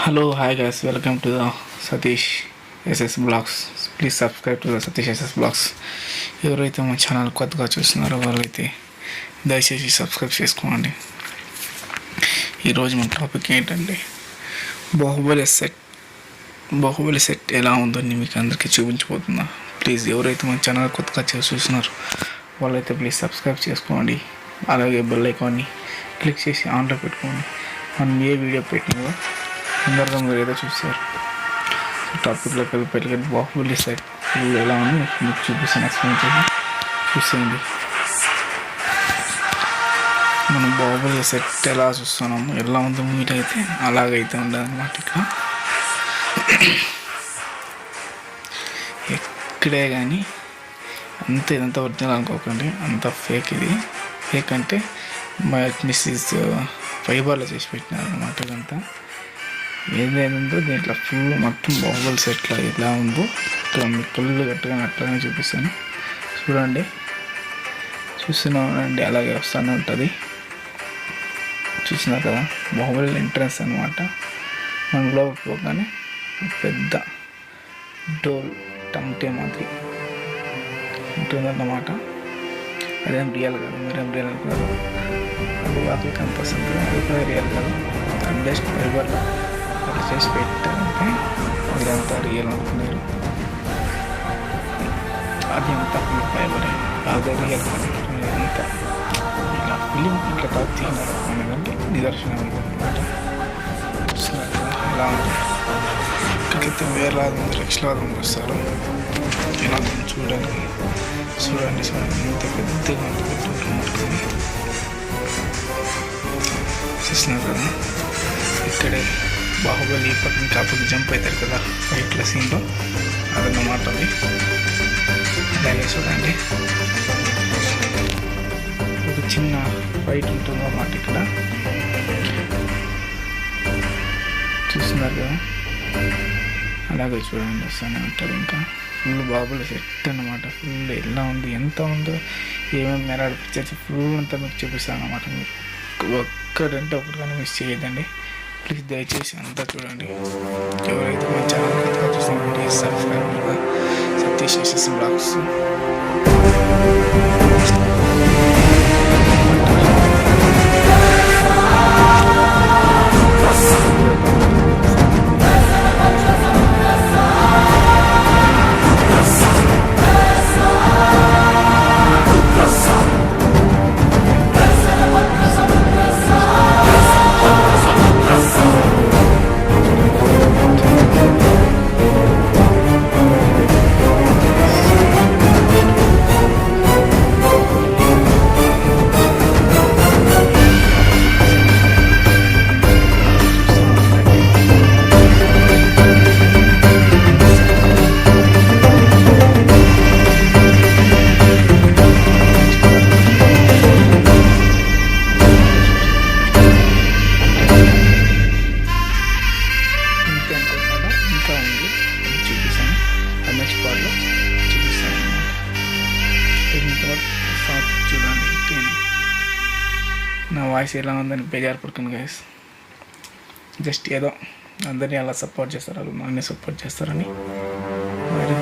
Hello, hi guys, welcome to the Satish SS Blogs. Please subscribe to the Satish SS Blogs. ఎవరైతే మా channel కొత్తగా చూస్తున్నారో వాళ్ళైతే దయచేసి సబ్స్క్రైబ్ చేసుకోండి. ఈరోజు మన టాపిక్ ఏంటంటే బాహుబలి సెట్ ఎలా ఉందో మీకు అందరికీ చూపించబోతున్నా. ప్లీజ్ ఎవరైతే మన ఛానల్ కొత్తగా చూస్తున్నారో వాళ్ళైతే ప్లీజ్ సబ్స్క్రైబ్ చేసుకోండి. అలాగే బెల్ ఐకాన్ని క్లిక్ చేసి ఆన్లో పెట్టుకోండి. మనం ఏ వీడియో పెట్టినా అందరితో మీరు ఏదో చూస్తారు. టాపిక్లోకి వెళ్ళి బాహుబలి సెట్ ఎలా ఉంది మీకు చూపిస్తాను, ఎక్స్ప్లెయిన్ చేసి చూసేయండి. మనం బాహుబలి సెట్ ఎలా చూస్తున్నాము, ఎలా ఉందో మీట్ అయితే అలాగైతే ఉండదు అన్నమాట. ఇక్కడ ఎక్కడే కానీ ఇదంతా ఒరిజినల్ అనుకోకండి, అంత ఫేక్. ఇది ఫేక్ అంటే మిస్సెస్ ఫైబర్లో చేసి పెట్టినారు అన్నమాట. ఇదంతా ఏదైందో దీంట్లో ఫుల్ మొత్తం బాహుబలి సెట్లో ఎలా ఉందో ఇక్కడ మీకు ఫుల్ గట్టిగా అట్లానే చూపిస్తాను. చూస్తున్నానండి, అలాగే వస్తూనే ఉంటుంది. చూస్తున్నారు కదా, బాహుబలి ఎంట్రన్స్ అనమాట. మనం లోపలికి పోగానే పెద్ద డోల్ టంటే మాదిరి ఉంటుందన్నమాట. అదేం రియల్ కాదు, మీరేం రియల్ కాదు, అది వాటికి కనిపిస్తుంది. అది కూడా రియల్ కాదు, జస్ట్ ఫైబర్లో అట్లా చేసి పెట్టారంటే మీరంతా రియల్ అనుకున్నారు. అది అంతా ఫైబరే, అదే రియల్ కాదు. అంతా ఇలా ఫిలిం ఇట్లా కాదు తీసినారు అనేదంటే నిదర్శనం అనమాట. ఎలా ఉంది, ఇక్కడికైతే వేలాది లక్షలాది మంది వస్తారు. ఇలా చూడండి ఎంత పెద్దగా ఉంటుంది. చూస్తున్నారు కదా, ఇక్కడే బాహుబలి పక్కన కాపుకి జంప్ అవుతారు కదా ఫైట్ల సీన్లో, అదన్నమాట. అది అలాగే చూడండి, ఒక చిన్న ఫైట్ ఉంటుందన్నమాట ఇక్కడ. చూస్తున్నారు కదా, అలాగే చూడండి వస్తూనే ఉంటారు. ఇంకా ఫుల్ బాహుబలి సెట్ అన్నమాట. ఫుల్ ఎలా ఉంది, ఎంత ఉందో, ఏమేమి మెరాడు పిక్చర్స్ ఫుల్ అంతా మీకు చూపిస్తాను అన్నమాట. మీరు ఒక్కడంటే ఒకటి కానీ మిస్ చేయొద్దండి. ప్లీజ్ దయచేసి అంతా చూడండి. ఎవరైతే మన ఛానల్ కొత్తగా చూస్తారో please subscribe Satish SS blogs. ఇంకా ఉంది, చూపిస్తాను. నెక్స్ట్ పార్ట్లో చూపిస్తాను అన్నమాట. చూడండి నా వాయిస్ ఎలా ఉందని బేజారు పడుతుంది గైస్. జస్ట్ ఏదో అందరినీ అలా సపోర్ట్ చేస్తారు, వాళ్ళు నన్ను సపోర్ట్ చేస్తారని మరి